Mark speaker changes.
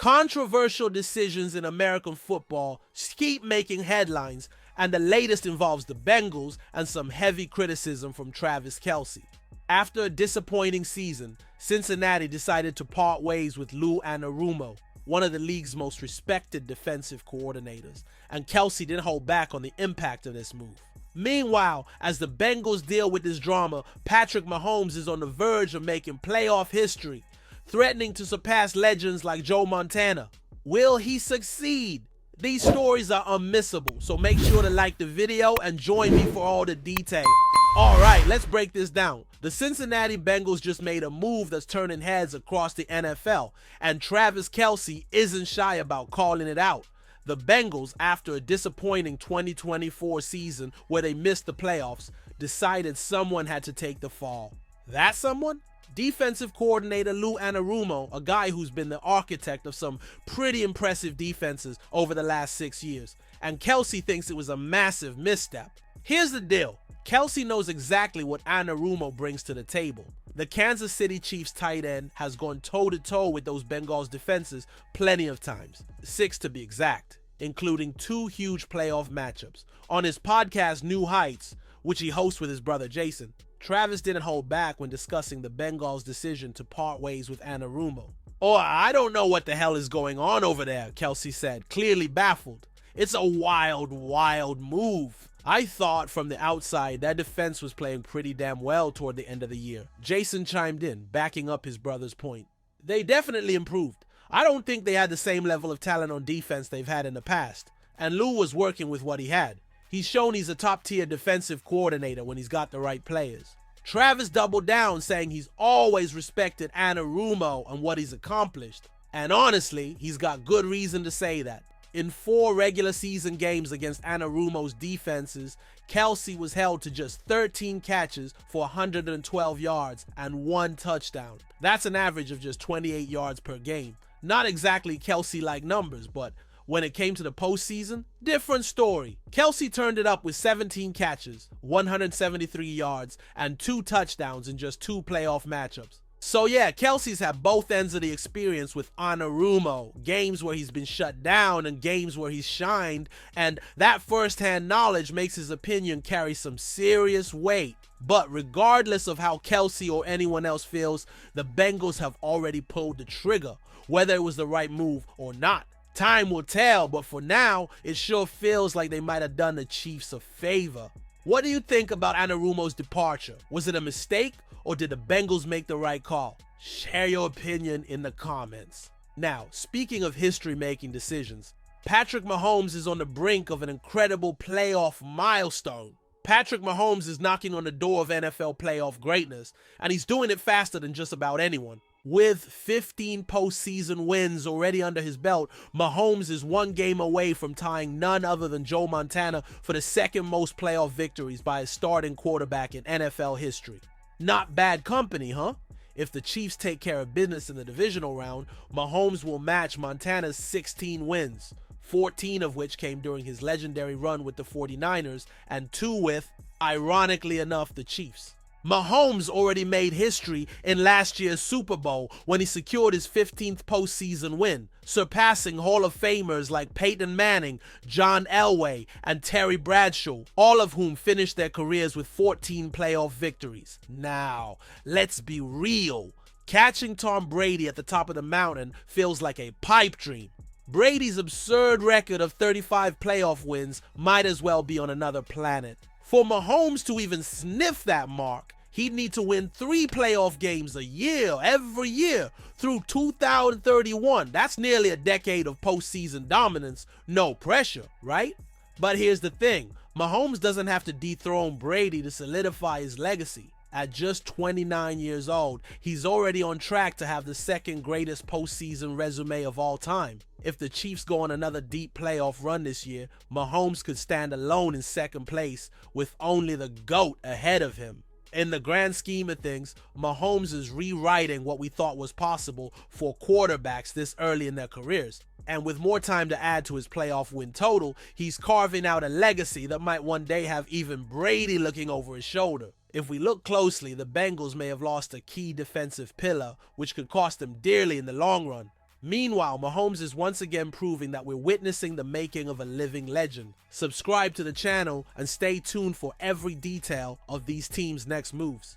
Speaker 1: Controversial decisions in American football keep making headlines, and the latest involves the Bengals and some heavy criticism from Travis Kelce. After a disappointing season, Cincinnati decided to part ways with Lou Anarumo, one of the league's most respected defensive coordinators, and Kelce didn't hold back on the impact of this move. Meanwhile, as the Bengals deal with this drama, Patrick Mahomes is on the verge of making playoff history, threatening to surpass legends like Joe Montana. Will he succeed? These stories are unmissable, so make sure to like the video and join me for all the details. Alright, let's break this down. The Cincinnati Bengals just made a move that's turning heads across the NFL, and Travis Kelce isn't shy about calling it out. The Bengals, after a disappointing 2024 season where they missed the playoffs, decided someone had to take the fall. That someone? Defensive coordinator Lou Anarumo, a guy who's been the architect of some pretty impressive defenses over the last 6 years. And Kelce thinks it was a massive misstep. Here's the deal. Kelce knows exactly what Anarumo brings to the table. The Kansas City Chiefs tight end has gone toe-to-toe with those Bengals defenses plenty of times, 6 to be exact, including 2 huge playoff matchups. On his podcast New Heights, which he hosts with his brother Jason, Travis didn't hold back when discussing the Bengals' decision to part ways with Anarumo. "Oh, I don't know what the hell is going on over there," Kelce said, clearly baffled. "It's a wild, wild move. I thought from the outside that defense was playing pretty damn well toward the end of the year." Jason chimed in, backing up his brother's point. "They definitely improved. I don't think they had the same level of talent on defense they've had in the past. And Lou was working with what he had. He's shown he's a top-tier defensive coordinator when he's got the right players." Travis doubled down, saying he's always respected Anarumo and what he's accomplished. And honestly, he's got good reason to say that. In 4 regular season games against Anarumo's defenses, Kelce was held to just 13 catches for 112 yards and 1 touchdown. That's an average of just 28 yards per game. Not exactly Kelce-like numbers, but when it came to the postseason, different story. Kelce turned it up with 17 catches, 173 yards, and 2 touchdowns in just 2 playoff matchups. So yeah, Kelce's had both ends of the experience with Anarumo, games where he's been shut down and games where he's shined, and that first-hand knowledge makes his opinion carry some serious weight. But regardless of how Kelce or anyone else feels, the Bengals have already pulled the trigger, whether it was the right move or not. Time will tell, but for now, it sure feels like they might have done the Chiefs a favor. What do you think about Anarumo's departure? Was it a mistake, or did the Bengals make the right call? Share your opinion in the comments. Now, speaking of history-making decisions, Patrick Mahomes is on the brink of an incredible playoff milestone. Patrick Mahomes is knocking on the door of NFL playoff greatness, and he's doing it faster than just about anyone. With 15 postseason wins already under his belt, Mahomes is 1 game away from tying none other than Joe Montana for the 2nd most playoff victories by a starting quarterback in NFL history. Not bad company, huh? If the Chiefs take care of business in the divisional round, Mahomes will match Montana's 16 wins, 14 of which came during his legendary run with the 49ers, and 2 with, ironically enough, the Chiefs. Mahomes already made history in last year's Super Bowl when he secured his 15th postseason win, surpassing Hall of Famers like Peyton Manning, John Elway, and Terry Bradshaw, all of whom finished their careers with 14 playoff victories. Now, let's be real. Catching Tom Brady at the top of the mountain feels like a pipe dream. Brady's absurd record of 35 playoff wins might as well be on another planet. For Mahomes to even sniff that mark, he'd need to win 3 playoff games a year, every year, through 2031. That's nearly a decade of postseason dominance, no pressure, right? But here's the thing, Mahomes doesn't have to dethrone Brady to solidify his legacy. At just 29 years old, he's already on track to have the 2nd greatest postseason resume of all time. If the Chiefs go on another deep playoff run this year, Mahomes could stand alone in 2nd place with only the GOAT ahead of him. In the grand scheme of things, Mahomes is rewriting what we thought was possible for quarterbacks this early in their careers. And with more time to add to his playoff win total, he's carving out a legacy that might one day have even Brady looking over his shoulder. If we look closely, the Bengals may have lost a key defensive pillar, which could cost them dearly in the long run. Meanwhile, Mahomes is once again proving that we're witnessing the making of a living legend. Subscribe to the channel and stay tuned for every detail of these teams' next moves.